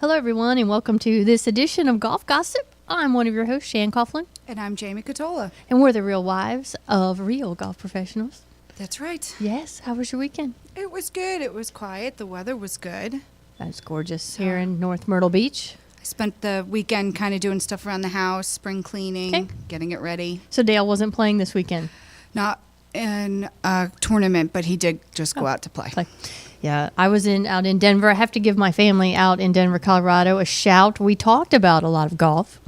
Hello, everyone, and welcome to this edition of Golf Gossip. I'm one of your hosts, Shan Coughlin. And I'm Jamie Catola. And we're the real wives of real golf professionals. That's right. Yes. How was your weekend? It was good. It was quiet. The weather was good. That's gorgeous here in North Myrtle Beach. I spent the weekend kind of doing stuff around the house, spring cleaning, getting it ready. So Dale wasn't playing this weekend? Not in a tournament, but he did just go out to play. Yeah, I was out in Denver. I have to give my family out in Denver, Colorado a shout. We talked about a lot of golf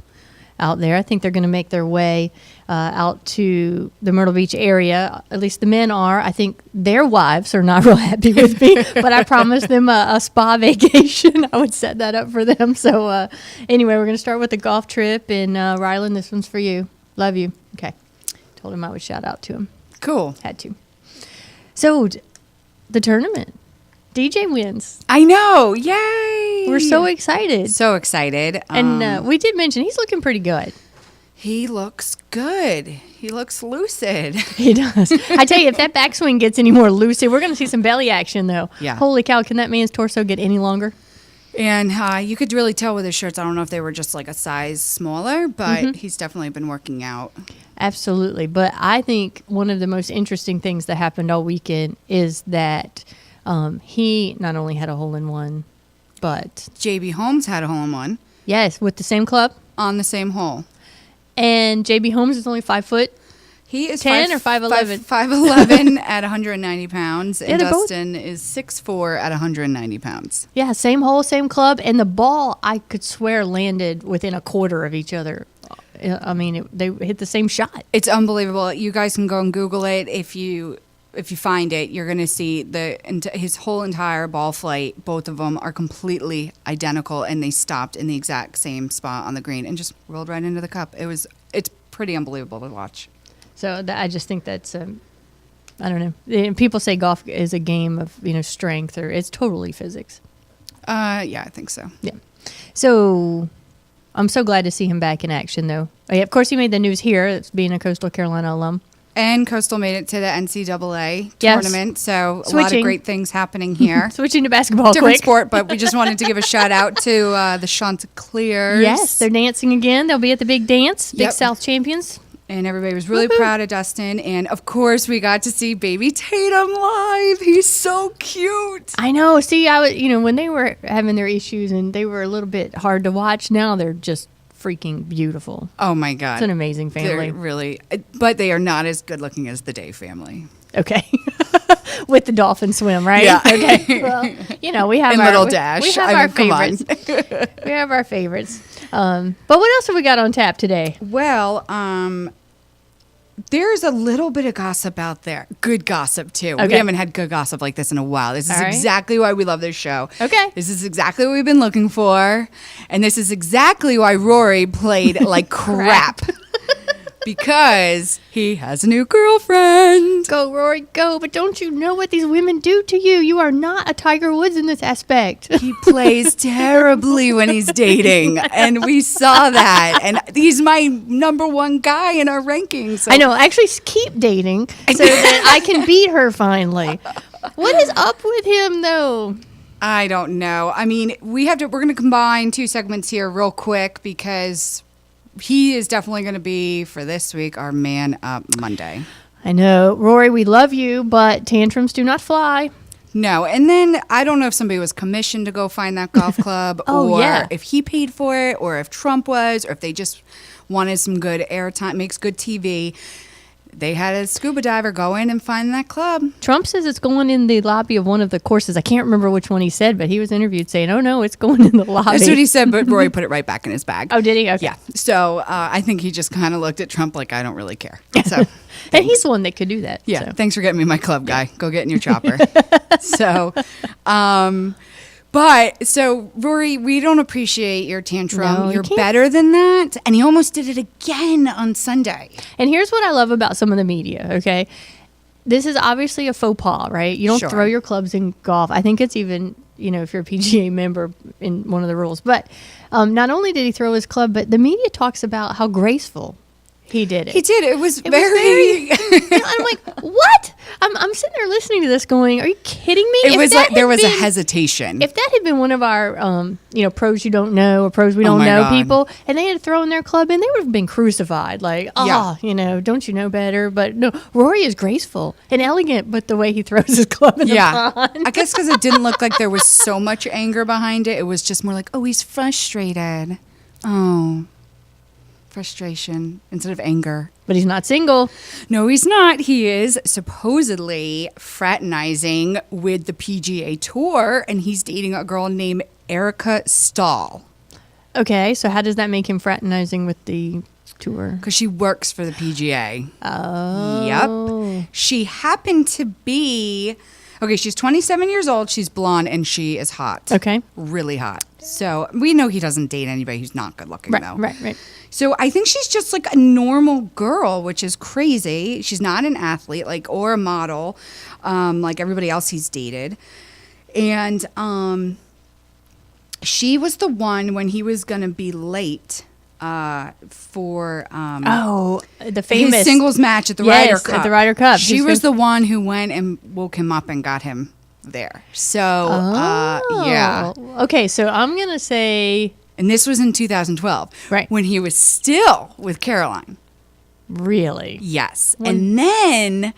out there. I think they're going to make their way out to the Myrtle Beach area. At least the men are. I think their wives are not real happy with me, but I promised them a spa vacation. I would set that up for them. So anyway, we're going to start with the golf trip. And Rylan, this one's for you. Love you. Okay. Told him I would shout out to him. Cool. Had to. So the tournament. DJ wins. I know. Yay. We're so excited. So excited. And we did mention he's looking pretty good. He looks good. He looks lucid. He does. I tell you, if that backswing gets any more lucid, we're going to see some belly action, though. Yeah. Holy cow, can that man's torso get any longer? And you could really tell with his shirts. I don't know if they were just like a size smaller, but he's definitely been working out. Absolutely. But I think one of the most interesting things that happened all weekend is that he not only had a hole-in-one, but JB Holmes had a hole-in-one. Yes, with the same club. On the same hole. And JB Holmes is only 5 foot. He is 10 or 5'11"? 5'11" at 190 pounds. Yeah, and they're Dustin is 6'4" at 190 pounds. Yeah, same hole, same club. And the ball, I could swear, landed within a quarter of each other. I mean, they hit the same shot. It's unbelievable. You guys can go and Google it. If you find it, you're going to see his whole entire ball flight. Both of them are completely identical, and they stopped in the exact same spot on the green and just rolled right into the cup. It's pretty unbelievable to watch. So I just think that's I don't know. People say golf is a game of strength, or it's totally physics. Yeah, I think so. Yeah. So I'm so glad to see him back in action, though. Of course, he made the news here. It's being a Coastal Carolina alum. And Coastal made it to the NCAA tournament, so a lot of great things happening here. Switching to basketball, different sport, but we just wanted to give a shout out to the Chanticleers. Yes, they're dancing again. They'll be at the big dance, Big South champions. And everybody was really proud of Dustin. And, of course, we got to see baby Tatum live. He's so cute. I know. See, when they were having their issues and they were a little bit hard to watch, now they're just freaking beautiful. Oh, my God. It's an amazing family. They're really, but they are not as good looking as the Day family. Okay. With the dolphin swim, right? Yeah. Okay. Well, we have and our Little Dash. We have our favorites. We have our favorites. But what else have we got on tap today? Well, there's a little bit of gossip out there. Good gossip, too. Okay. We haven't had good gossip like this in a while. This is exactly why we love this show. Okay. This is exactly what we've been looking for. And this is exactly why Rory played like crap. Because he has a new girlfriend. Go, Rory, go. But don't you know what these women do to you? You are not a Tiger Woods in this aspect. He plays terribly when he's dating. And we saw that. And he's my number one guy in our rankings. So. I know. Actually, keep dating so that I can beat her finally. What is up with him, though? I don't know. I mean, we're going to combine two segments here real quick because he is definitely going to be, for this week, our Man Up Monday. I know. Rory, we love you, but tantrums do not fly. No. And then I don't know if somebody was commissioned to go find that golf club or if he paid for it or if Trump was or if they just wanted some good airtime, makes good TV. They had a scuba diver go in and find that club. Trump says it's going in the lobby of one of the courses. I can't remember which one he said, but he was interviewed saying, oh, no, it's going in the lobby. That's what he said, but Roy put it right back in his bag. Oh, did he? Okay. Yeah. So I think he just kind of looked at Trump like, I don't really care. So, and he's the one that could do that. Yeah. So. Thanks for getting me my club, guy. Go get in your chopper. So, so Rory, we don't appreciate your tantrum. No, You're better than that. And he almost did it again on Sunday. And here's what I love about some of the media, okay? This is obviously a faux pas, right? You don't throw your clubs in golf. I think it's even, if you're a PGA member in one of the rules. But not only did he throw his club, but the media talks about how graceful he did it. He did. It was It very. was very I'm like, what? I'm sitting there listening to this going, are you kidding me? It was like there was a hesitation. If that had been one of our, pros you don't know or pros we don't my know God. people, and they had thrown their club in, they would have been crucified. Like, don't you know better? But no, Rory is graceful and elegant, but the way he throws his club in the pond. I guess because it didn't look like there was so much anger behind it. It was just more like, oh, he's frustrated. Oh, frustration instead of anger. But he's not single. No, he's not. He is supposedly fraternizing with the PGA Tour, and he's dating a girl named Erica Stahl. Okay, so how does that make him fraternizing with the tour? Because she works for the PGA. Oh. Yep. She happened to be... Okay, she's 27 years old. She's blonde, and she is hot. Okay. Really hot. So we know he doesn't date anybody who's not good looking, though. Right. So I think she's just like a normal girl, which is crazy. She's not an athlete, or a model, like everybody else he's dated. And she was the one when he was going to be late for the famous his singles match at the Ryder Cup. At the Ryder Cup. She was the one who went and woke him up and got him there. So yeah. Okay, so I'm gonna say, and this was in 2012, right, when he was still with Caroline. Really? Yes, and then.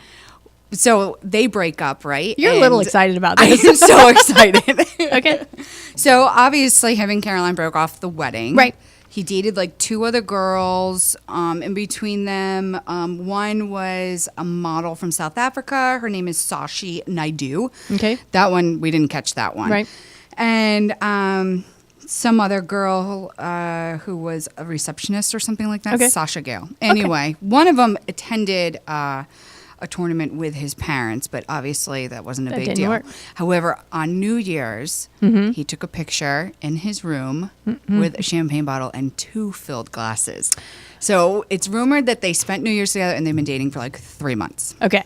So they break up, right? You're a little excited about this. I am so excited. Okay. So obviously him and Caroline broke off the wedding. Right. He dated like two other girls. In between them, one was a model from South Africa. Her name is Sashi Naidu. Okay. That one, we didn't catch that one. Right. And some other girl who was a receptionist or something like that. Okay. Sasha Gale. Anyway, one of them attended a tournament with his parents, but obviously that wasn't a big didn't deal. work. However, on New Year's, he took a picture in his room with a champagne bottle and 2 filled glasses. So it's rumored that they spent New Year's together and they've been dating for like 3 months. Okay.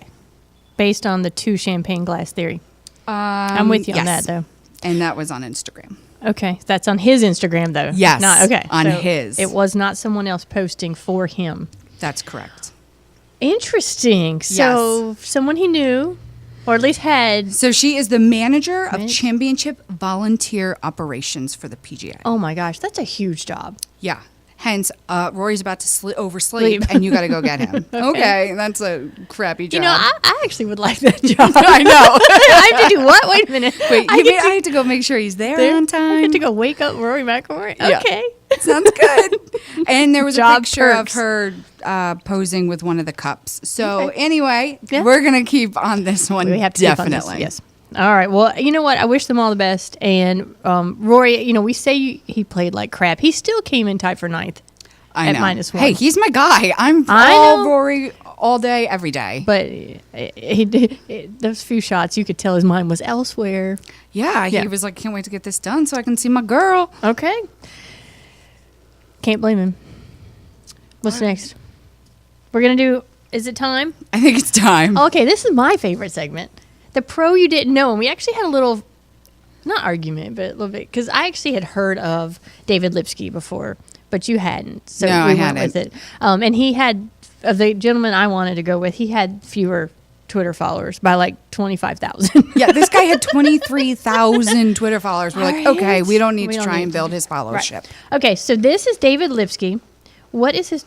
Based on the 2 champagne glass theory. I'm with you on that, though. And that was on Instagram. Okay. That's on his Instagram, though. Yes. Not, okay. On so his. It was not someone else posting for him. That's correct. Interesting. So someone he knew, or at least had. So she is the manager of championship volunteer operations for the PGA. Oh my gosh, that's a huge job. Yeah. Hence, Rory's about to oversleep, and you got to go get him. Okay, that's a crappy job. You know, I actually would like that job. I know. I have to do what? Wait a minute. Wait, I have to go make sure he's there on time. I have to go wake up Rory McIlroy. Yeah. Okay. Sounds good. And there was a Job picture perks. of her posing with one of the cups. So anyway, we're going to keep on this one. We have to definitely. keep on this. Yes. All right. Well, you know what? I wish them all the best. And Rory, we say he played like crap. He still came in tied for 9th. I know. At -1. Hey, he's my guy. I'm all Rory all day, every day. But he did those few shots. You could tell his mind was elsewhere. Yeah, he was like, can't wait to get this done so I can see my girl. Okay. Can't blame him. What's next? We're gonna do. Is it time? I think it's time. Okay, this is my favorite segment. The pro you didn't know, and we actually had a little, not argument, but a little bit, because I actually had heard of David Lipsky before, but you hadn't. So no, we I went hadn't. with it. And he had, of the gentleman I wanted to go with, he had fewer Twitter followers by like 25,000. Yeah, this guy had 23,000 Twitter followers. We're like, okay, we don't need to try and build his followership. Right. Okay, so this is David Lipsky. What is his?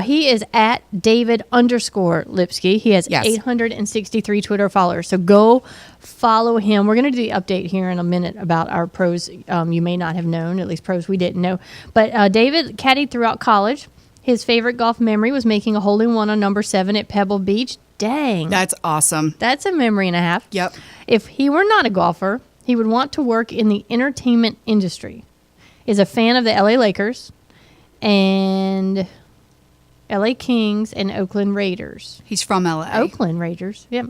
He is at David_Lipsky. He has 863 Twitter followers. So go follow him. We're going to do the update here in a minute about our pros you may not have known, at least pros we didn't know. But David caddied throughout college. His favorite golf memory was making a hole-in-one on number 7 at Pebble Beach. Dang. That's awesome. That's a memory and a half. Yep. If he were not a golfer, he would want to work in the entertainment industry. Is a fan of the LA Lakers and LA Kings and Oakland Raiders. He's from LA. Oakland Raiders. Yep.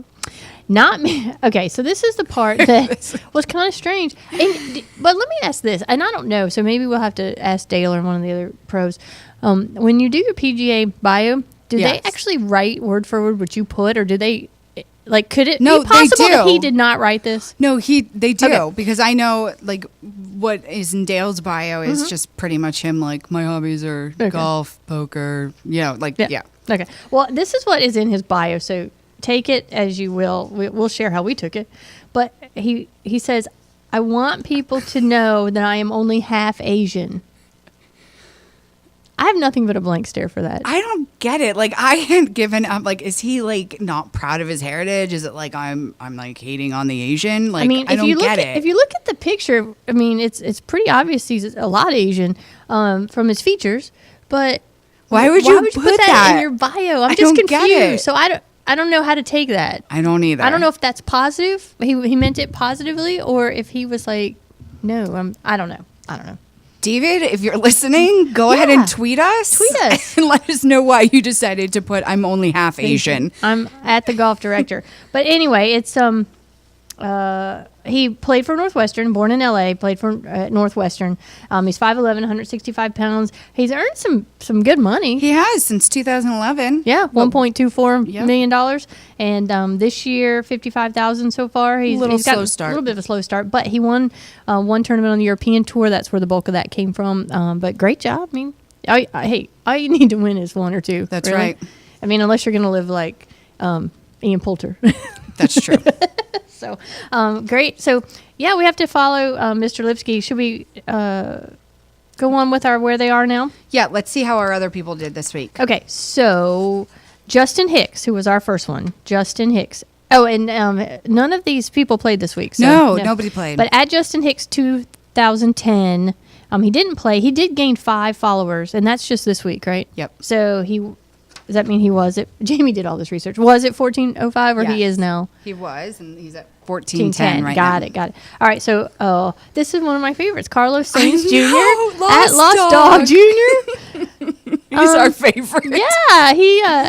Not me. Okay, so this is the part that was kind of strange. But let me ask this, and I don't know, so maybe we'll have to ask Dale or one of the other pros. When you do your PGA bio, do they actually write word for word what you put, or do they Like, could it No, be possible they that he do. did not write this? No, they do Okay. because I know like what is in Dale's bio is just pretty much him. Like my hobbies are golf, poker. Like yeah. Okay. Well, this is what is in his bio, so take it as you will. We'll share how we took it. But he says, I want people to know that I am only half Asian. I have nothing but a blank stare for that. I don't get it. Like I had given up. Like, is he like not proud of his heritage? Is it like I'm like hating on the Asian? Like I don't get it. If you look at the picture, I mean, it's pretty obvious he's a lot Asian from his features. But why would you put put that that in your bio? I'm I just don't get confused. it. So I don't know how to take that. I don't either. I don't know if that's positive. He meant it positively, or if he was like, no, I don't know. David, if you're listening, go ahead and tweet us. And let us know why you decided to put I'm only half Asian. I'm at the golf director. But anyway, it's he played for Northwestern, born in LA, played for Northwestern. He's 5'11", 165 pounds. He's earned some good money. He has since 2011. Yeah, $1.24 Yep. million. And this year, $55,000 so far. He's got slow start. A little bit of a slow start, but he won one tournament on the European Tour. That's where the bulk of that came from. But great job. I mean, hey, all you need to win is one or two. That's really. right. I mean, unless you're going to live like Ian Poulter. That's true. So, great. So, yeah, we have to follow Mr. Lipsky. Should we go on with our where they are now? Yeah, let's see how our other people did this week. Okay, so Justin Hicks, who was our first one. Justin Hicks. Oh, and none of these people played this week. So, no, nobody played. But at Justin Hicks 2010, he didn't play. He did gain 5 followers, and that's just this week, right? Yep. So does that mean he was at, Jamie did all this research. Was it 1405 or he Yes. is now? He was, and he's at 1410 right got now. Got it. All right, so this is one of my favorites. Carlos Sainz Jr. Lost at Lost Dog. Dog Jr. He's our favorite. Yeah,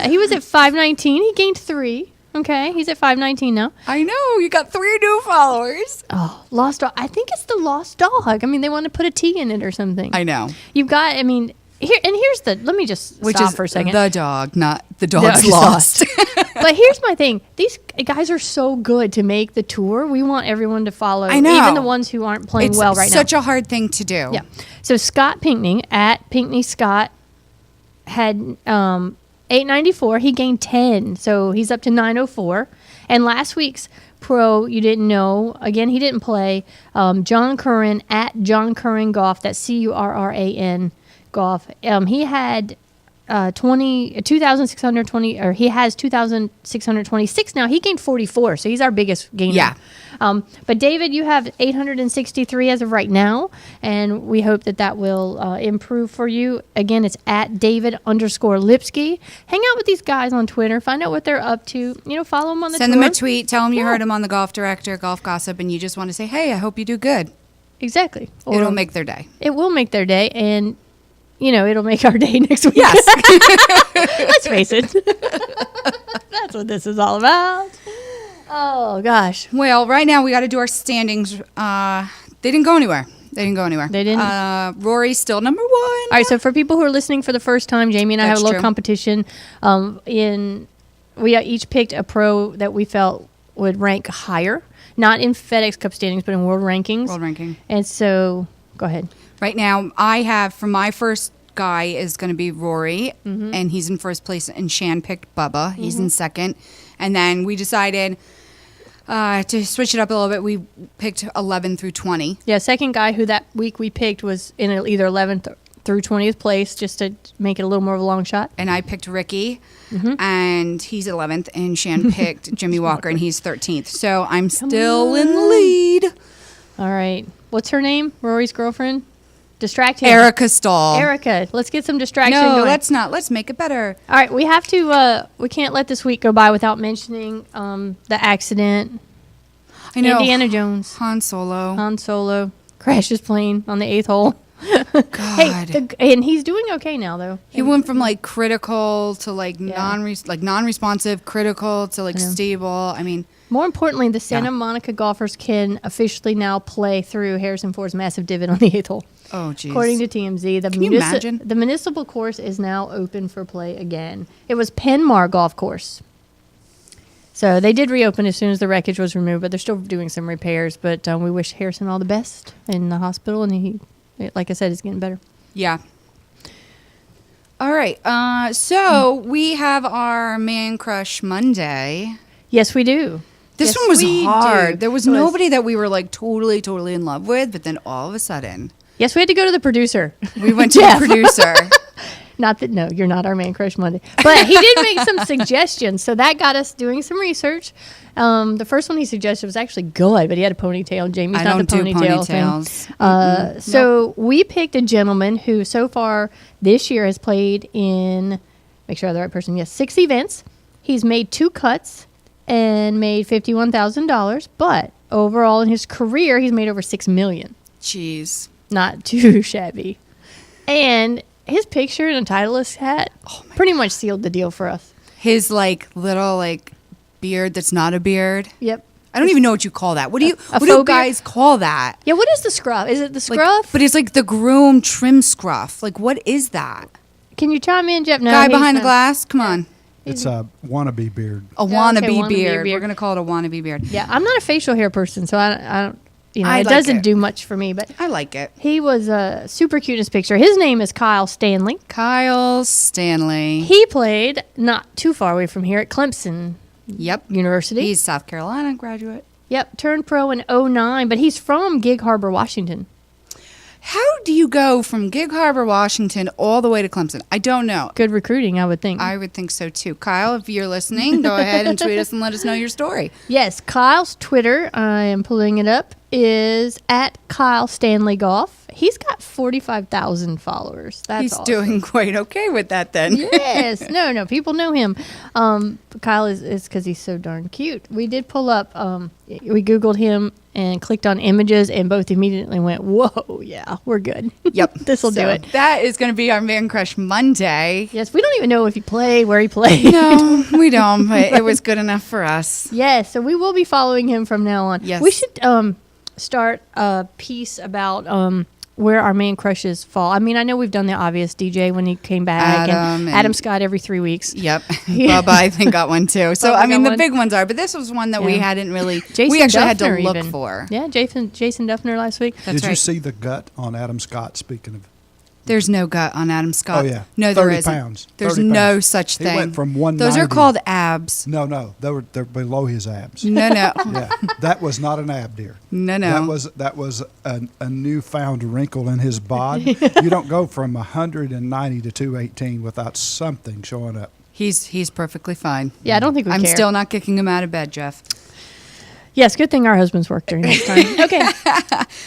he was at 519. He gained 3. Okay, he's at 519 now. I know. You got 3 new followers. Oh, Lost Dog. I think it's the Lost Dog. I mean, they want to put a T in it or something. I know. You've got, I mean, here's the, let me just Which stop is for a second. the dog, not the dog's Dog's lost. But here's my thing. These guys are so good to make the tour. We want everyone to follow. I know. Even the ones who aren't playing It's well right now. such a hard thing to do. Yeah. So Scott Pinkney at Pinkney Scott had 894. He gained 10. So he's up to 904. And last week's pro, you didn't know, again, he didn't play. John Curran at John Curran Golf. That's Curran Golf. He had 2,620, or he has 2,626 now. He gained 44, so he's our biggest gainer. Yeah. But David, you have 863 as of right now, and we hope that will improve for you. Again, it's at David_Lipsky. Hang out with these guys on Twitter. Find out what they're up to. Follow them on the Send tour. them a tweet. Tell them you heard them on the Golf Director, Golf Gossip, and you just want to say, hey, I hope you do good. Exactly. Or It'll make their day. It will make their day, and it'll make our day next week. Yes. Let's face it. That's what this is all about. Oh, gosh. Well, right now we got to do our standings. They didn't go anywhere. They didn't. Rory's still number 1. All right, so for people who are listening for the first time, Jamie and I have a That's little true. competition. We each picked a pro that we felt would rank higher, not in FedEx Cup standings, but in world rankings. World ranking. And so, go ahead. Right now, I have, for my first guy is going to be Rory, and he's in first place, and Shan picked Bubba. He's in second. And then we decided to switch it up a little bit. We picked 11 through 20. Yeah, second guy who that week we picked was in either 11th through 20th place, just to make it a little more of a long shot. And I picked Ricky, and he's 11th, and Shan picked Jimmy Walker, and he's 13th. So I'm still in the lead. All right. What's her name? Rory's girlfriend? Distract him. Erica Stahl. Erica. Let's get some distraction No, going. let's not. Let's make it better. All right, we have to. We can't let this week go by without mentioning the accident. I know. Indiana Jones, Han Solo. crashes plane on the 8th hole. God. Hey, and he's doing okay now, though. He went from like critical to like Yeah. non-responsive, critical to like stable. I mean, More importantly, the Santa Monica golfers can officially now play through Harrison Ford's massive divot on the 8th hole. oh geez. According to TMZ, Can you imagine? the municipal course is now open for play again. It was Penmar Golf Course. So they did reopen as soon as the wreckage was removed, but they're still doing some repairs. But we wish Harrison all the best in the hospital, and he, like I said, is getting better. Yeah. All right. So we have our Man Crush Monday. Yes, we do. This Yes, one was we hard. do. There was nobody that we were like totally in love with, but then all of a sudden, Yes, we had to go to the producer. we went to the producer. Not that, no, you're not our Man Crush Monday. But he did make some suggestions, so that got us doing some research. The first one he suggested was actually good, but he had a ponytail. Jamie's I not don't the do ponytail ponytails. thing. So we picked a gentleman who so far this year has played in, make sure I have the right person, yes, 6 events. He's made 2 cuts and made $51,000, but overall in his career, he's made over $6 million. Jeez. Not too shabby. And his picture in a Titleist hat pretty much sealed the deal for us. His like little like beard that's not a beard. Yep. I don't even know what you call that. What do you faux do beard? guys call that? Yeah, what is the scruff? Is it the Like, scruff? but it's like the groom trim scruff. Like what is that? Can you chime in, Jeff? No, Guy he's behind the not. glass? Come on. It's a wannabe beard. A wannabe, wannabe beard. beard. We're gonna call it a wannabe beard. Yeah, I'm not a facial hair person, so I don't, you know, I it like doesn't it. do much for me. But I like it. he was super cute in his picture. His name is Kyle Stanley. Kyle Stanley. He played not too far away from here at Clemson Yep. University. He's South Carolina graduate. Yep, turned pro in 2009, but he's from Gig Harbor, Washington. How do you go from Gig Harbor, Washington, all the way to Clemson? I don't know. Good recruiting, I would think. I would think so too. Kyle, if you're listening, go ahead and tweet us and let us know your story. Yes, Kyle's Twitter, I am pulling it up, is at Kyle Stanley Golf. He's got 45,000 followers. That's He's awesome. doing quite okay with that then. Yes. No, people know him. Kyle is because he's so darn cute. We did pull up, we Googled him and clicked on images, and both immediately went, whoa, yeah, we're good. Yep. This'll do it. That is going to be our Man Crush Monday. Yes, we don't even know if he played, where he played. No, we don't, but it was good enough for us. Yes, so we will be following him from now on. Yes. We should start a piece about where our man crushes fall. I mean, I know we've done the obvious DJ when he came back, Adam and and- Adam Scott every 3 weeks. Yep. Bubba, I think, got one too. So, Bubba I mean, got the one. big ones are, but this was one that we Yeah. hadn't really, Jason we actually had to Duffner look even. for. Yeah, Jason Duffner last week. That's Did you right. see the gut on Adam Scott, speaking of? There's no gut on Adam Scott. Oh, yeah. No, there 30 isn't. pounds. There's 30 no pounds. such He thing. went from Those are 190 called abs. No, they're below his abs. No. Yeah, that was not an ab, dear. No. That was a newfound wrinkle in his bod. You don't go from 190 to 218 without something showing up. He's perfectly fine. Yeah, I don't think we I'm care. still not kicking him out of bed, Jeff. Yes, good thing our husbands work during this time. Okay.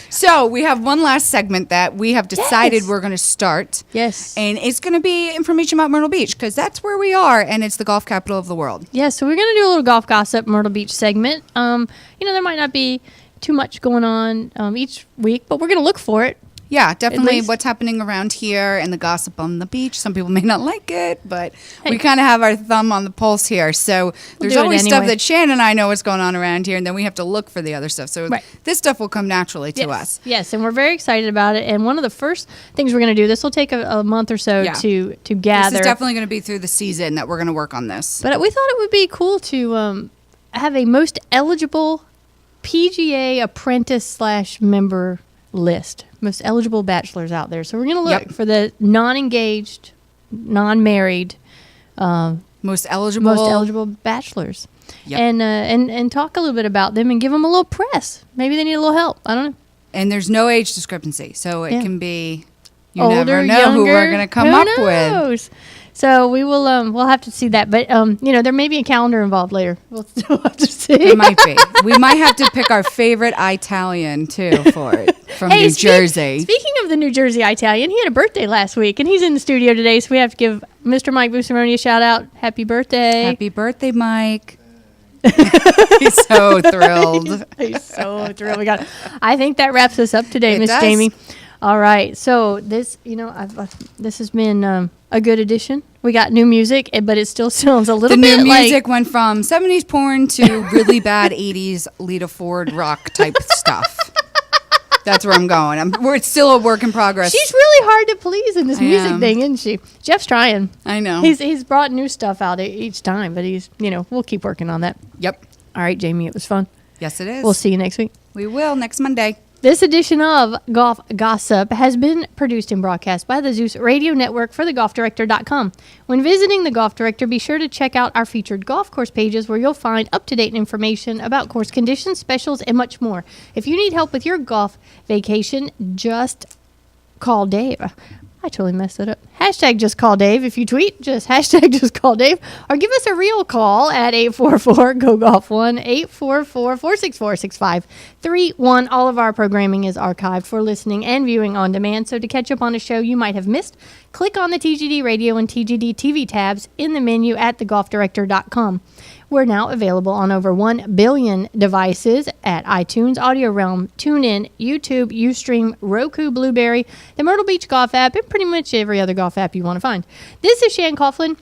So we have one last segment that we have decided Yes. we're going to start. Yes. And it's going to be information about Myrtle Beach because that's where we are and it's the golf capital of the world. Yeah, so we're going to do a little golf gossip Myrtle Beach segment. There might not be too much going on each week, but we're going to look for it. Yeah, definitely least- what's happening around here and the gossip on the beach. Some people may not like it, but Hey. we kind of have our thumb on the pulse here. So there's do it always stuff anyway. that Shannon and I know what's going on around here, and then we have to look for the other stuff. So Right. this stuff will come naturally to Yes. us. Yes, and we're very excited about it. And one of the first things we're going to do, this will take a month or so Yeah. to This gather. is definitely going to be through the season that we're going to work on this. But we thought it would be cool to have a most eligible PGA apprentice / member list, most eligible bachelors out there. So we're going to look Yep. for the non-engaged, non-married, Most eligible bachelors, Yep. and talk a little bit about them and give them a little press. Maybe they need a little help. I don't know. And there's no age discrepancy, so it Yeah. can be. You Older, never know who we're younger, going to come who up with. knows? So we will. We'll have to see that, but there may be a calendar involved later. We'll still have to see. It might be. We might have to pick our favorite Italian too for it from New Jersey. Speaking of the New Jersey Italian, he had a birthday last week, and he's in the studio today, so we have to give Mr. Mike Busaroni a shout out. Happy birthday! Happy birthday, Mike. He's so thrilled. He's so thrilled. We got it. I think that wraps us up today, It Miss does. Jamie. All right. So this, this has been a good addition. We got new music, but it still sounds a little The bit new like music went from 70s porn to really bad 80s Lita Ford rock type stuff. That's where I'm going. It's still a work in progress. She's really hard to please in this music am. thing, isn't she? Jeff's trying. I know. He's brought new stuff out each time, but we'll keep working on that. Yep. All right, Jamie, it was fun. Yes, it is. We'll see you next week. We will next Monday. This edition of Golf Gossip has been produced and broadcast by the Zeus Radio Network for thegolfdirector.com. When visiting the Golf Director, be sure to check out our featured golf course pages where you'll find up-to-date information about course conditions, specials, and much more. If you need help with your golf vacation, just call Dave. I totally messed that up. Hashtag just call Dave. If you tweet, just hashtag just call Dave. Or give us a real call at 844-GO-GOLF1, 844-464-6531. All of our programming is archived for listening and viewing on demand. So to catch up on a show you might have missed, click on the TGD Radio and TGD TV tabs in the menu at thegolfdirector.com. We're now available on over 1 billion devices at iTunes, Audio Realm, TuneIn, YouTube, Ustream, Roku, Blueberry, the Myrtle Beach Golf app, and pretty much every other golf app you want to find. This is Shan Coughlin.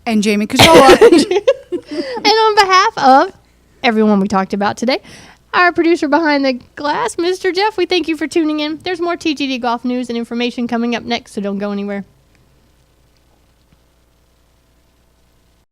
And Jamie Cajola. And on behalf of everyone we talked about today, our producer behind the glass, Mr. Jeff, we thank you for tuning in. There's more TGD golf news and information coming up next, so don't go anywhere.